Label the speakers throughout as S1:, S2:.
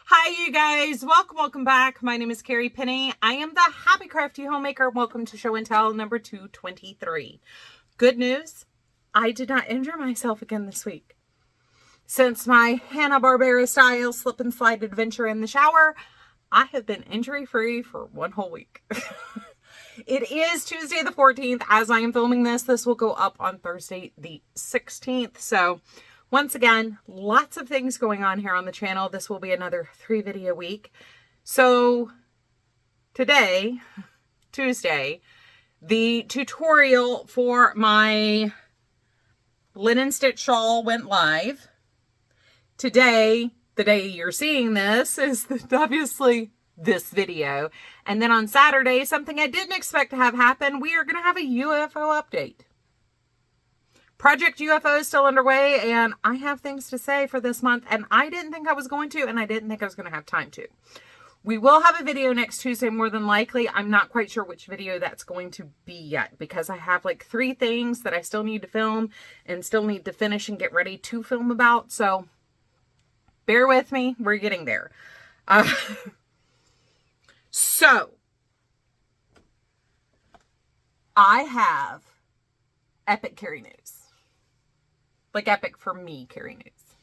S1: Hi you guys, welcome back. My name is Carrie Penny. I am the Happy Crafty Homemaker. Welcome to show and tell number 223. Good news, I did not injure myself again this week. Since my Hanna-Barbera style slip and slide adventure in the shower, I have been injury free for one whole week. It is Tuesday the 14th. As I am filming this, this will go up on Thursday the 16th. So once again, lots of things going on here on the channel. This will be another 3-video week. So today, Tuesday, the tutorial for my linen stitch shawl went live. Today, the day you're seeing this, is obviously this video. And then on Saturday, something I didn't expect to have happen, we are going to have a UFO update. Project UFO is still underway, and I have things to say for this month, and I didn't think I was going to, and I didn't think I was going to have time to. We will have a video next Tuesday, more than likely. I'm not quite sure which video that's going to be yet, because I have like 3 things that I still need to film and still need to finish and get ready to film about, so bear with me. We're getting there. So, I have epic Carrie news. Like epic for me Carrie news.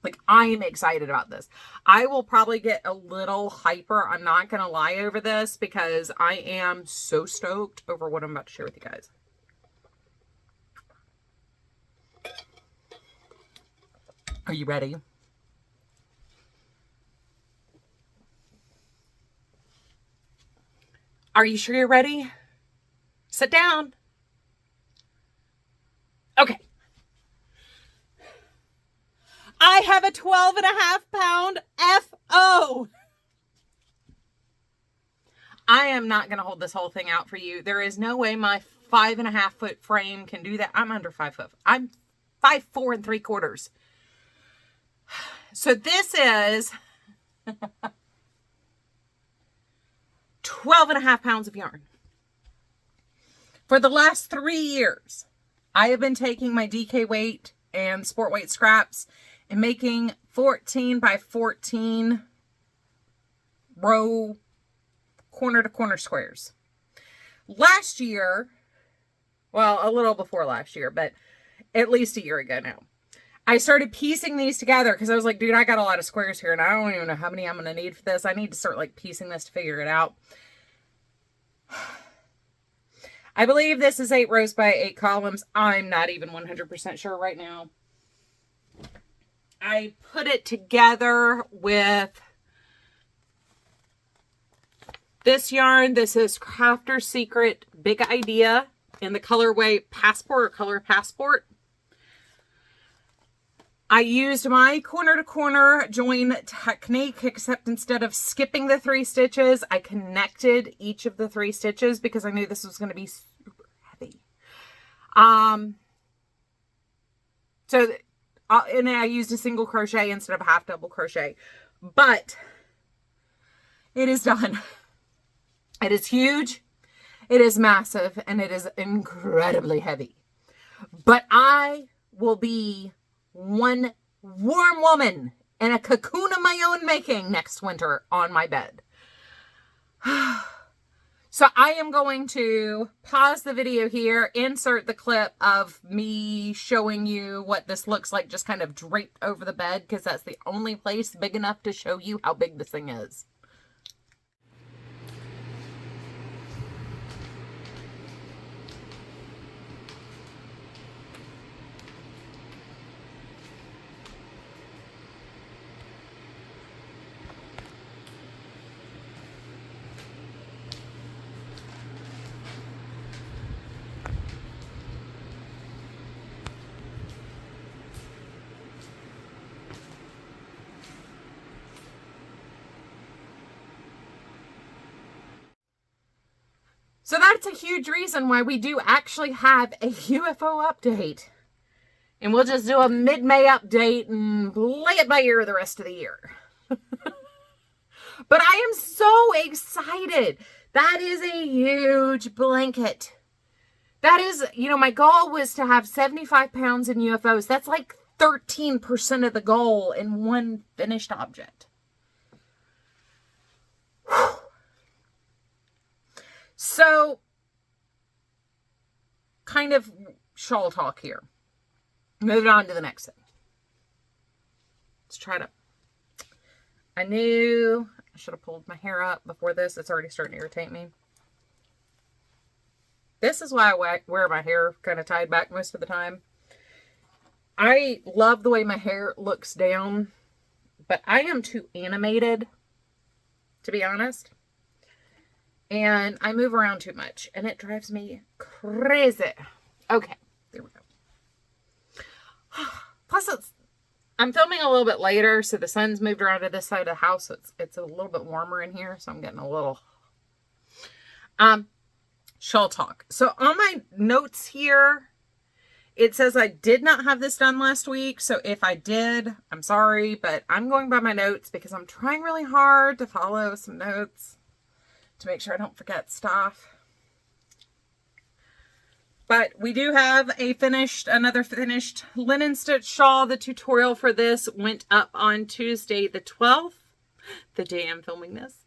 S1: Like I am excited about this. I will probably get a little hyper. I'm not going to lie over this because I am so stoked over what I'm about to share with you guys. Are you ready? Are you sure you're ready? Sit down. Okay. I have a 12.5-pound FO. I am not going to hold this whole thing out for you. There is no way my 5.5-foot frame can do that. I'm under 5 foot. I'm 5'4 3/4. So this is 12.5 pounds of yarn. For the last 3 years, I have been taking my DK weight and sport weight scraps and making 14 by 14 row corner to corner squares. Last year, well, a little before last year, but at least a year ago now, I started piecing these together because I was like, dude, I got a lot of squares here and I don't even know how many I'm going to need for this. I need to start like piecing this to figure it out. I believe this is 8 rows by 8 columns. I'm not even 100% sure right now. I put it together with this yarn. This is Crafter's Secret Big Idea in the colorway Passport or Color Passport. I used my corner to corner join technique, except instead of skipping the 3 stitches, I connected each of the 3 stitches because I knew this was going to be super heavy. And I used a single crochet instead of a half double crochet, but it is done. It is huge. It is massive, and it is incredibly heavy, but I will be one warm woman in a cocoon of my own making next winter on my bed. So I am going to pause the video here, insert the clip of me showing you what this looks like just kind of draped over the bed, because that's the only place big enough to show you how big this thing is. So that's a huge reason why we do actually have a UFO update. And we'll just do a mid-May update and play it by ear the rest of the year. But I am so excited. That is a huge blanket. That is, you know, my goal was to have 75 pounds in UFOs. That's like 13% of the goal in one finished object. So, kind of shawl talk here. Moving on to the next thing. Let's try to... I knew I should have pulled my hair up before this. It's already starting to irritate me. This is why I wear my hair kind of tied back most of the time. I love the way my hair looks down, but I am too animated, to be honest. And I move around too much, and it drives me crazy. Okay, there we go. Plus, I'm filming a little bit later, so the sun's moved around to this side of the house. So it's a little bit warmer in here, so I'm getting a little... shawl talk. So on my notes here, it says I did not have this done last week. So if I did, I'm sorry, but I'm going by my notes because I'm trying really hard to follow some notes to make sure I don't forget stuff. But we do have another finished linen stitch shawl. The tutorial for this went up on Tuesday the 12th, the day I'm filming this.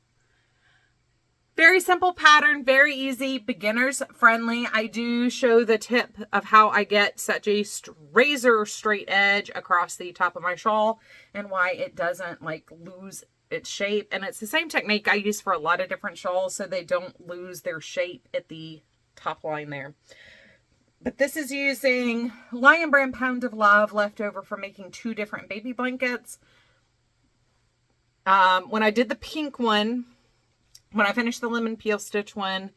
S1: Very simple pattern, very easy, beginners friendly. I do show the tip of how I get such a razor straight edge across the top of my shawl and why it doesn't like lose its shape. And it's the same technique I use for a lot of different shawls so they don't lose their shape at the top line there. But this is using Lion Brand Pound of Love leftover from making 2 different baby blankets. When I did the pink one, when I finished the lemon peel stitch one,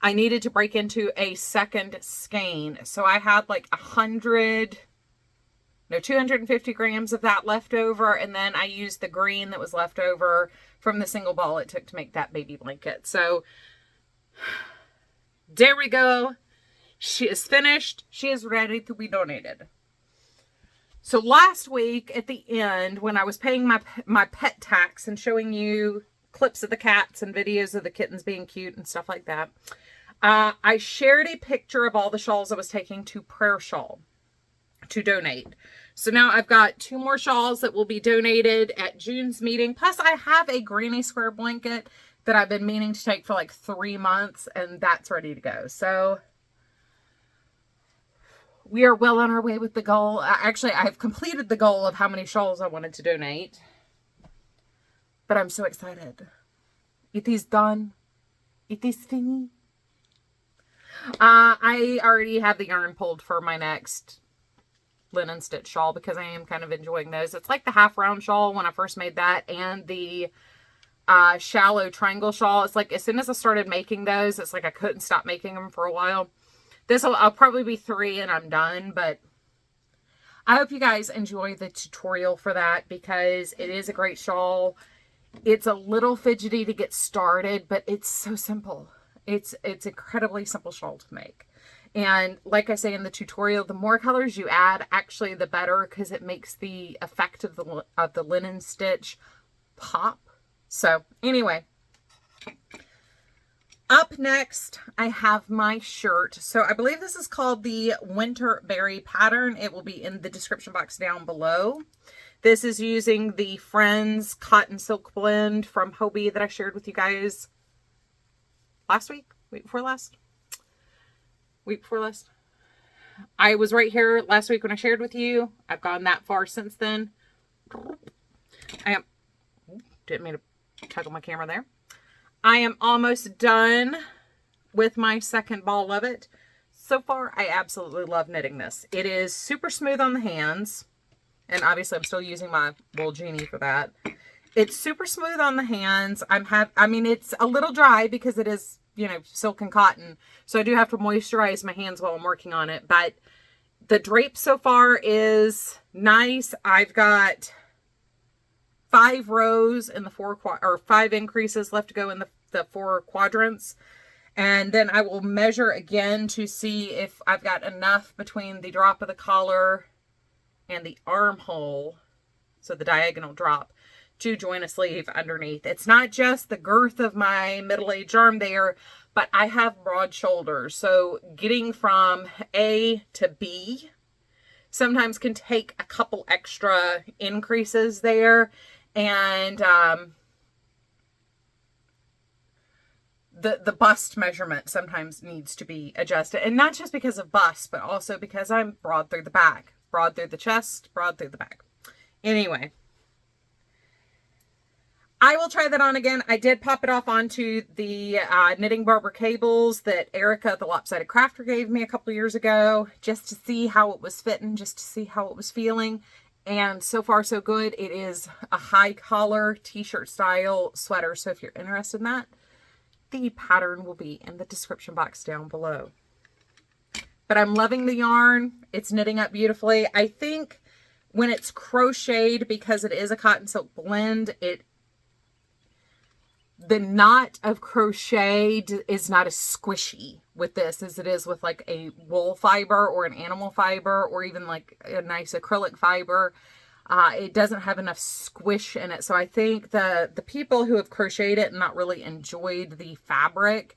S1: I needed to break into a second skein. So I had like 250 grams of that left over. And then I used the green that was left over from the single ball it took to make that baby blanket. So there we go. She is finished. She is ready to be donated. So last week at the end, when I was paying my pet tax and showing you clips of the cats and videos of the kittens being cute and stuff like that, I shared a picture of all the shawls I was taking to Prayer Shawl to donate. So now I've got 2 more shawls that will be donated at June's meeting. Plus I have a granny square blanket that I've been meaning to take for like 3 months, and that's ready to go. So we are well on our way with the goal. Actually, I've completed the goal of how many shawls I wanted to donate. But I'm so excited. It is done. It is finished. I already have the yarn pulled for my next linen stitch shawl because I am kind of enjoying those. It's like the half round shawl when I first made that, and the shallow triangle shawl. It's like as soon as I started making those, it's like I couldn't stop making them for a while. I'll probably be 3 and I'm done, but I hope you guys enjoy the tutorial for that because it is a great shawl. It's a little fidgety to get started, but it's so simple. It's incredibly simple shawl to make. And like I say in the tutorial, the more colors you add, actually the better, because it makes the effect of the linen stitch pop. So anyway, up next, I have my shirt. So I believe this is called the Winter Berry pattern. It will be in the description box down below. This is using the Friends Cotton Silk Blend from Hobie that I shared with you guys last week? Week before last? I was right here last week when I shared with you. I've gone that far since then. Didn't mean to toggle my camera there. I am almost done with my second ball of it. So far, I absolutely love knitting this. It is super smooth on the hands. And obviously, I'm still using my Wool Genie for that. It's super smooth on the hands. I mean, it's a little dry because it is, you know, silk and cotton. So I do have to moisturize my hands while I'm working on it. But the drape so far is nice. I've got 5 rows in the 5 increases left to go in the 4 quadrants. And then I will measure again to see if I've got enough between the drop of the collar and the armhole, so the diagonal drop, to join a sleeve underneath. It's not just the girth of my middle-aged arm there, but I have broad shoulders. So getting from A to B sometimes can take a couple extra increases there. And the bust measurement sometimes needs to be adjusted. And not just because of bust, but also because I'm broad through the back, broad through the chest, broad through the back. Anyway, I will try that on again. I did pop it off onto the knitting barber cables that Erica, the Lopsided Crafter, gave me a couple years ago, just to see how it was fitting, just to see how it was feeling. And so far, so good. It is a high collar t-shirt style sweater. So if you're interested in that, the pattern will be in the description box down below. But I'm loving the yarn. It's knitting up beautifully. I think when it's crocheted, because it is a cotton silk blend, the knot of crochet is not as squishy with this as it is with like a wool fiber or an animal fiber or even like a nice acrylic fiber. It doesn't have enough squish in it. So I think the people who have crocheted it and not really enjoyed the fabric,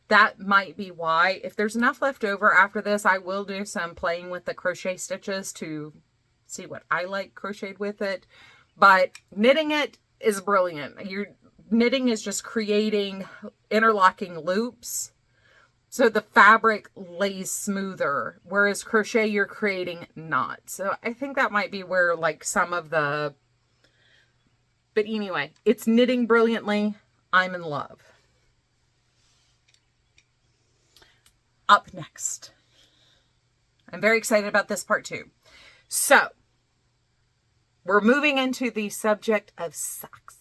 S1: that might be why. If there's enough left over after this, I will do some playing with the crochet stitches to see what I like crocheted with it. But knitting it is brilliant. Knitting is just creating interlocking loops so the fabric lays smoother, whereas crochet you're creating knots. So I think that might be where like some of the, but anyway, it's knitting brilliantly. I'm in love. Up next, I'm very excited about this part too. So we're moving into the subject of socks.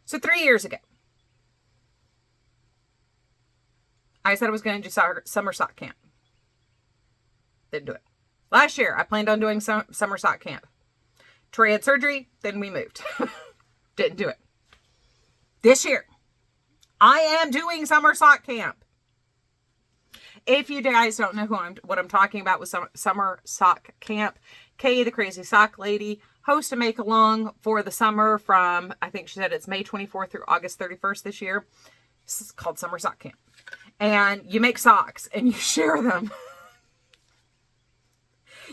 S1: So 3 years ago, I said I was going to do summer sock camp. Didn't do it. Last year, I planned on doing summer sock camp. Troy had surgery, then we moved. Didn't do it. This year, I am doing summer sock camp. If you guys don't know what I'm talking about with summer sock camp, Kay, the crazy sock lady, host a make along for the summer from, I think she said it's May 24th through August 31st this year. This is called Summer Sock Camp. And you make socks and you share them.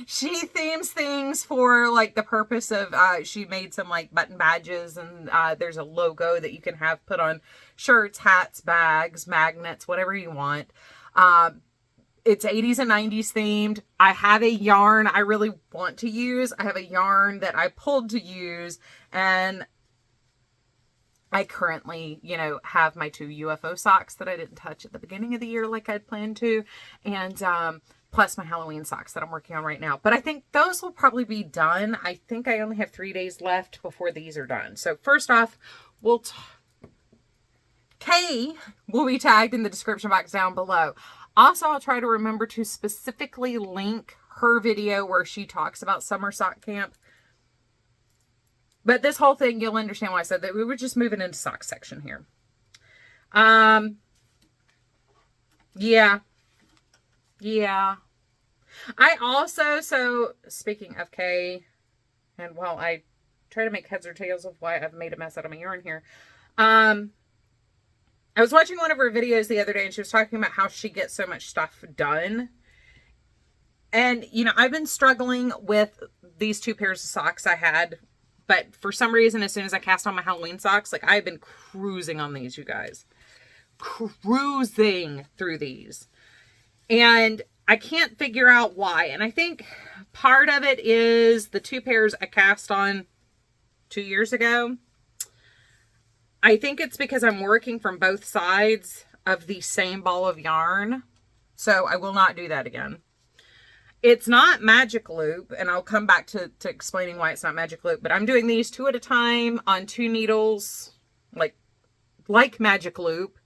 S1: She themes things for like the purpose of, she made some like button badges, and there's a logo that you can have put on shirts, hats, bags, magnets, whatever you want. It's 80s and 90s themed. I have a yarn I really want to use. I have a yarn that I pulled to use, and I currently, have my 2 UFO socks that I didn't touch at the beginning of the year like I'd planned to, and plus my Halloween socks that I'm working on right now. But I think those will probably be done. I think I only have 3 days left before these are done. So first off, Kay will be tagged in the description box down below. Also, I'll try to remember to specifically link her video where she talks about summer sock camp. But this whole thing, you'll understand why I said that we were just moving into sock section here. Yeah. I also, so speaking of Kay, and while I try to make heads or tails of why I've made a mess out of my yarn here, I was watching one of her videos the other day, and she was talking about how she gets so much stuff done. And, I've been struggling with these 2 pairs of socks I had, but for some reason, as soon as I cast on my Halloween socks, like I've been cruising on these, you guys. Cruising through these. And I can't figure out why. And I think part of it is the 2 pairs I cast on 2 years ago. I think it's because I'm working from both sides of the same ball of yarn. So I will not do that again. It's not magic loop, and I'll come back to explaining why it's not magic loop, but I'm doing these 2 at a time on 2 needles, like magic loop.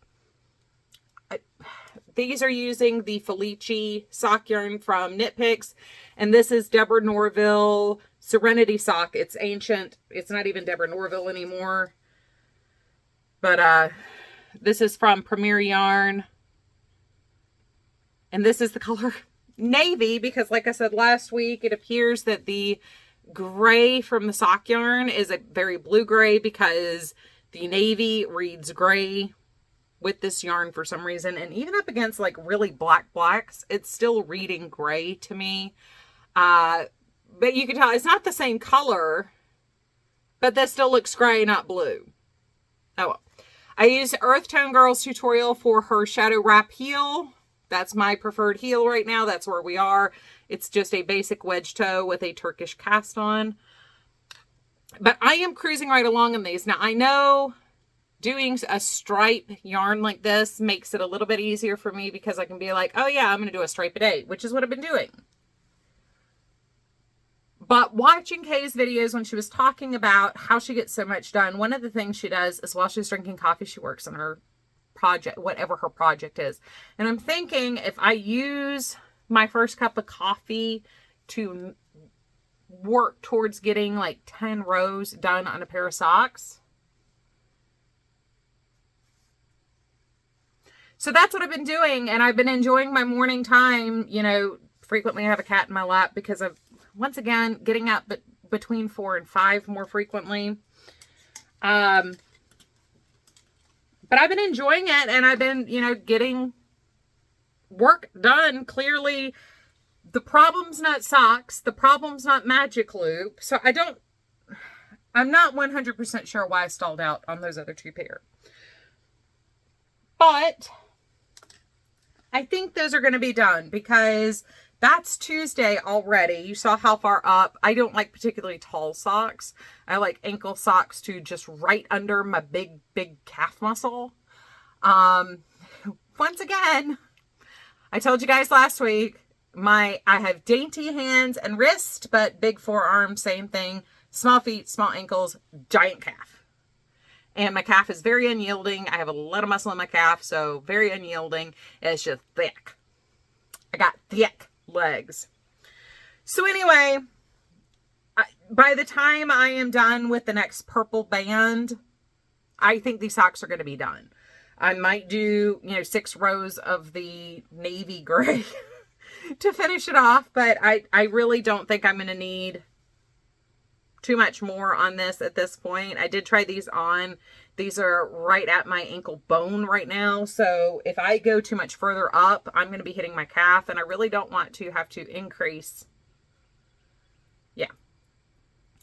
S1: These are using the Felici sock yarn from Knit Picks, and this is Deborah Norville Serenity sock. It's ancient. It's not even Deborah Norville anymore. But this is from Premier Yarn. And this is the color navy, because like I said last week, it appears that the gray from the sock yarn is a very blue gray, because the navy reads gray with this yarn for some reason. And even up against like really black blacks, it's still reading gray to me. But you can tell it's not the same color But this still looks gray, not blue. Oh well. I used Earth Tone Girl's tutorial for her Shadow Wrap heel. That's my preferred heel right now. That's where we are. It's just a basic wedge toe with a Turkish cast on. But I am cruising right along in these. Now, I know doing a stripe yarn like this makes it a little bit easier for me because I can be like, oh yeah, I'm going to do a stripe a day, which is what I've been doing. But watching Kay's videos when she was talking about how she gets so much done, one of the things she does is while she's drinking coffee, she works on her project, whatever her project is. And I'm thinking if I use my first cup of coffee to work towards getting like 10 rows done on a pair of socks. So that's what I've been doing. And I've been enjoying my morning time. You know, frequently I have a cat in my lap because of, once again, getting up between 4 and 5 more frequently. But I've been enjoying it, and I've been, you know, getting work done. Clearly, the problem's not socks. The problem's not magic loop. So I'm not 100% sure why I stalled out on those other 2 pair. But I think those are going to be done because that's Tuesday already. You saw how far up. I don't like particularly tall socks. I like ankle socks to just right under my big calf muscle. Once again, I told you guys last week, I have dainty hands and wrist, but big forearms, same thing. Small feet, small ankles, giant calf. And my calf is very unyielding. I have a lot of muscle in my calf, so very unyielding. It's just thick. I got thick legs. So anyway, by the time I am done with the next purple band, I think these socks are going to be done. I might do, 6 rows of the navy gray to finish it off, but I really don't think I'm going to need too much more on this at this point. I did try these on. These are right at my ankle bone right now. So if I go too much further up, I'm going to be hitting my calf, and I really don't want to have to increase. Yeah.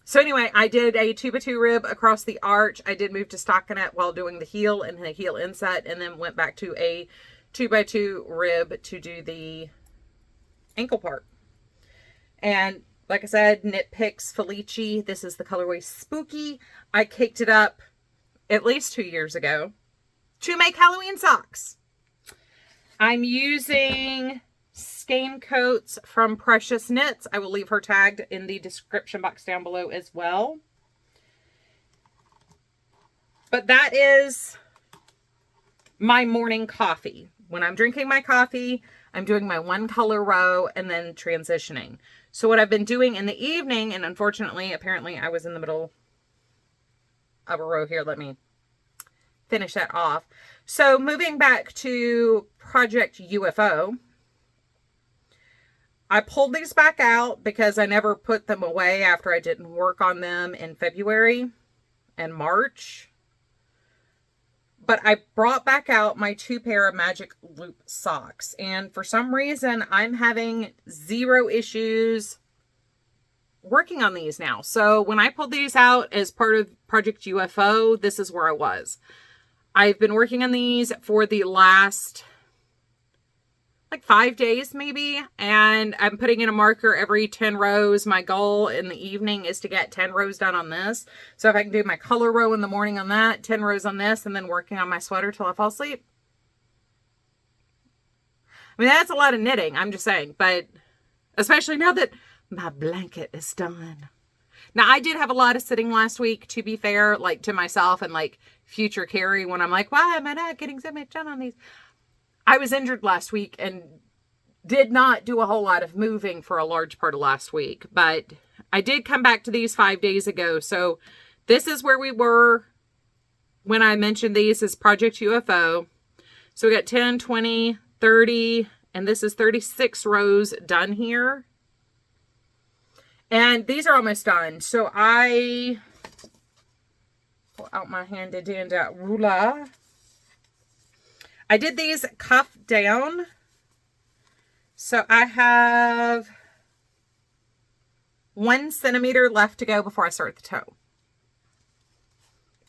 S1: So anyway, I did a 2x2 rib across the arch. I did move to stockinette while doing the heel and the heel inset, and then went back to a 2x2 rib to do the ankle part. And like I said, Knit Picks Felici. This is the colorway Spooky. I caked it up at least 2 years ago to make Halloween socks. I'm using Skein Coats from Precious Knits. I will leave her tagged in the description box down below as well. But that is my morning coffee. When I'm drinking my coffee, I'm doing my 1 color row and then transitioning. So what I've been doing in the evening, and unfortunately, apparently I was in the middle of a row here. Let me finish that off. So moving back to Project UFO, I pulled these back out because I never put them away after I didn't work on them in February and March. But I brought back out my 2 pair of Magic Loop socks. And for some reason, I'm having 0 issues working on these now. So when I pulled these out as part of Project UFO, this is where I was. I've been working on these for the last, 5 days maybe. And I'm putting in a marker every 10 rows. My goal in the evening is to get 10 rows done on this. So if I can do my color row in the morning on that, 10 rows on this, and then working on my sweater till I fall asleep. I mean, that's a lot of knitting, I'm just saying. But especially now that my blanket is done. Now, I did have a lot of sitting last week, to be fair, to myself and future Carrie, when I'm like, why am I not getting so much done on these? I was injured last week and did not do a whole lot of moving for a large part of last week. But I did come back to these 5 days ago. So this is where we were when I mentioned these as Project UFO. So we got 10, 20, 30, and this is 36 rows done here. And these are almost done. So I pull out my handy dandy ruler. I did these cuff down. So I have 1 centimeter left to go before I start the toe.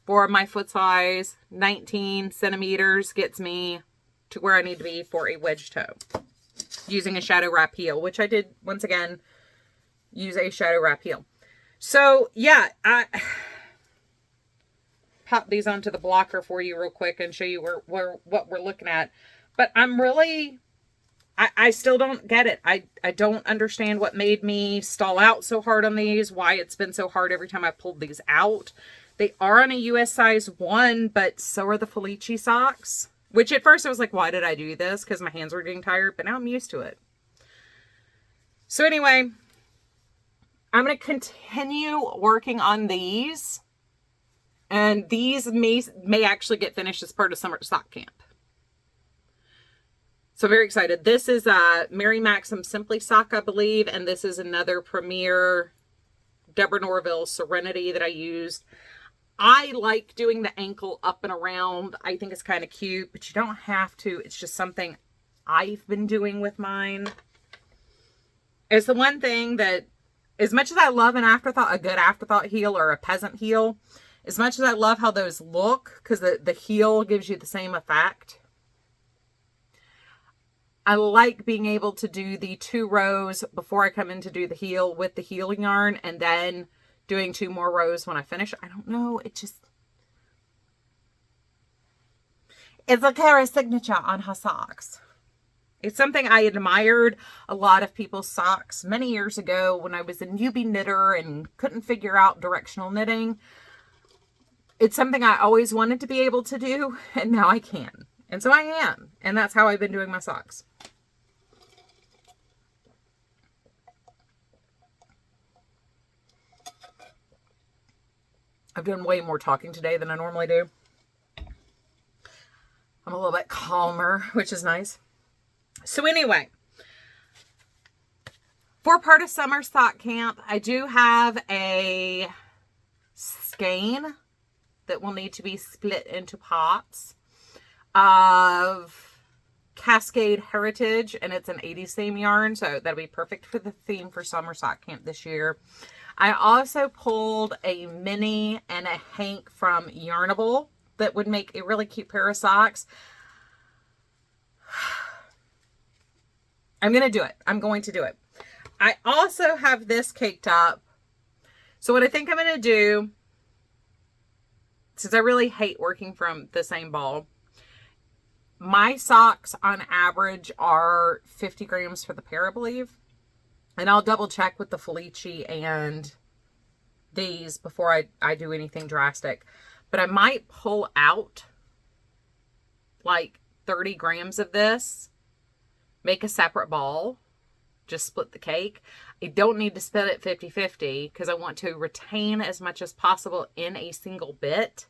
S1: for my foot size. 19 centimeters gets me to where I need to be for a wedge toe. Using a shadow wrap heel, which I did, once again, use a shadow wrap heel. So, yeah, I pop these onto the blocker for you real quick and show you what we're looking at. But I'm really, I still don't get it. I don't understand what made me stall out so hard on these, why it's been so hard every time I pulled these out. They are on a US size 1, but so are the Felici socks. Which at first I was like, why did I do this? Because my hands were getting tired, but now I'm used to it. So anyway, I'm going to continue working on these. And these may actually get finished as part of summer sock camp. So very excited. This is a Mary Maxim Simply sock, I believe. And this is another Premier Deborah Norville Serenity that I used. I like doing the ankle up and around. I think it's kind of cute, but you don't have to. It's just something I've been doing with mine. It's the one thing that, as much as I love an afterthought, a good afterthought heel or a peasant heel, as much as I love how those look, because the heel gives you the same effect, I like being able to do the 2 rows before I come in to do the heel with the heel yarn, and then doing 2 more rows when I finish. I don't know. It's a Carrie signature on her socks. It's something I admired a lot of people's socks many years ago when I was a newbie knitter and couldn't figure out directional knitting. It's something I always wanted to be able to do, and now I can. And so I am. And that's how I've been doing my socks. I've done way more talking today than I normally do. I'm a little bit calmer, which is nice. So anyway, for part of summer sock camp, I do have a skein that will need to be split into pots of Cascade Heritage, and it's an 80s theme yarn, so that'll be perfect for the theme for summer sock camp this year. I also pulled a Minnie and a Hank from Yarnable that would make a really cute pair of socks. I'm going to do it. I'm going to do it. I also have this caked up. So what I think I'm going to do, since I really hate working from the same ball, my socks on average are 50 grams for the pair, I believe. And I'll double check with the Felici and these before I do anything drastic. But I might pull out like 30 grams of this, make a separate ball, just split the cake. I don't need to split it 50-50 because I want to retain as much as possible in a single bit.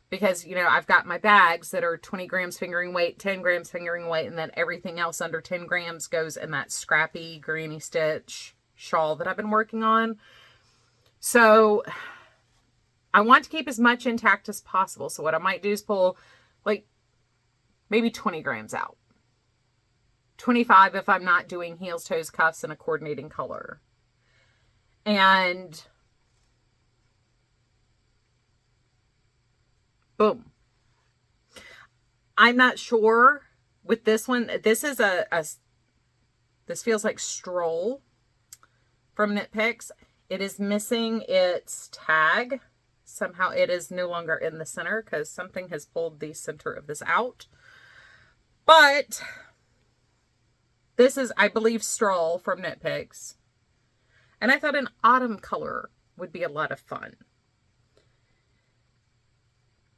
S1: Because, you know, I've got my bags that are 20 grams fingering weight, 10 grams fingering weight, and then everything else under 10 grams goes in that scrappy granny stitch shawl that I've been working on. So I want to keep as much intact as possible. So what I might do is pull like maybe 20 grams out. 25 if I'm not doing heels, toes, cuffs, and a coordinating color. And boom. I'm not sure with this one. This is this feels like Stroll from Knit Picks. It is missing its tag. Somehow it is no longer in the center because something has pulled the center of this out. But this is, I believe, Stroll from Knit Picks. And I thought an autumn color would be a lot of fun.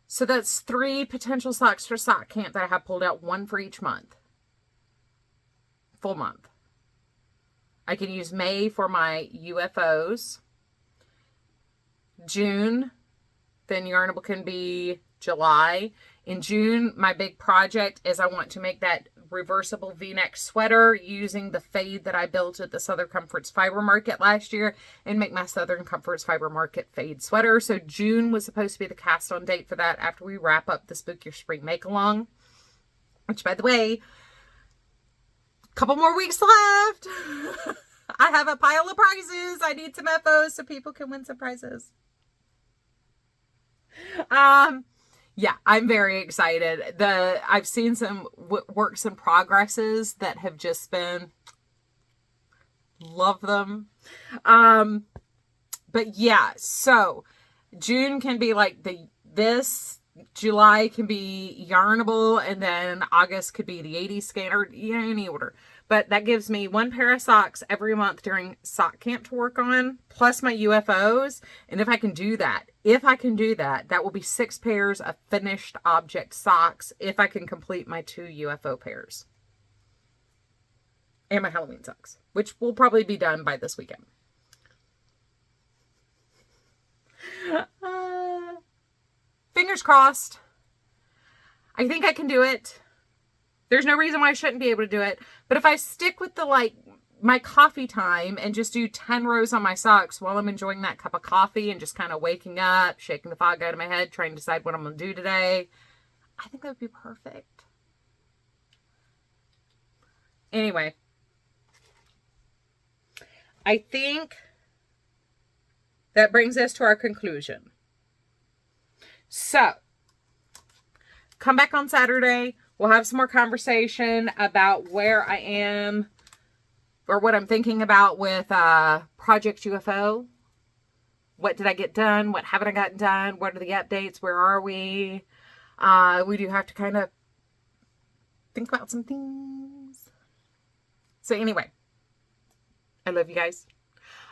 S1: So that's 3 potential socks for sock camp that I have pulled out, 1 for each month. Full month. I can use May for my UFOs. June, then Yarnable can be July. In June, my big project is I want to make that reversible V-neck sweater using the fade that I built at the Southern Comforts Fiber Market last year and make my Southern Comforts Fiber Market fade sweater. So June was supposed to be the cast on date for that after we wrap up the Spook Your Spring Make Along, which, by the way, a couple more weeks left. I have a pile of prizes. I need some FOs so people can win some prizes. Yeah, I'm very excited. I've seen some works in progresses that have just been, love them. But yeah, so June can be like this, July can be yarnable, and then August could be the 80s scanner, any order. But that gives me one pair of socks every month during sock camp to work on, plus my UFOs. And if I can do that, that will be 6 pairs of finished object socks if I can complete my 2 UFO pairs. And my Halloween socks, which will probably be done by this weekend. Fingers crossed. I think I can do it. There's no reason why I shouldn't be able to do it. But if I stick with my coffee time and just do 10 rows on my socks while I'm enjoying that cup of coffee and just kind of waking up, shaking the fog out of my head, trying to decide what I'm going to do today, I think that would be perfect. Anyway, I think that brings us to our conclusion. So, come back on Saturday. We'll have some more conversation about where I am or what I'm thinking about with Project UFO. What did I get done? What haven't I gotten done? What are the updates? Where are we? We do have to kind of think about some things. So anyway, I love you guys.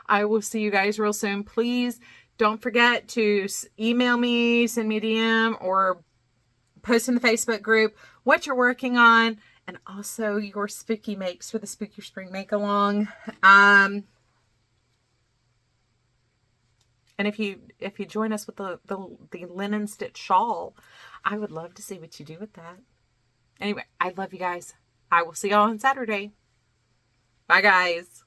S1: I will see you guys real soon. Please don't forget to email me, send me a DM, or post in the Facebook group what you're working on, and also your spooky makes for the Spooky Spring Make Along. And if you join us with the linen stitch shawl, I would love to see what you do with that. Anyway, I love you guys. I will see y'all on Saturday. Bye, guys.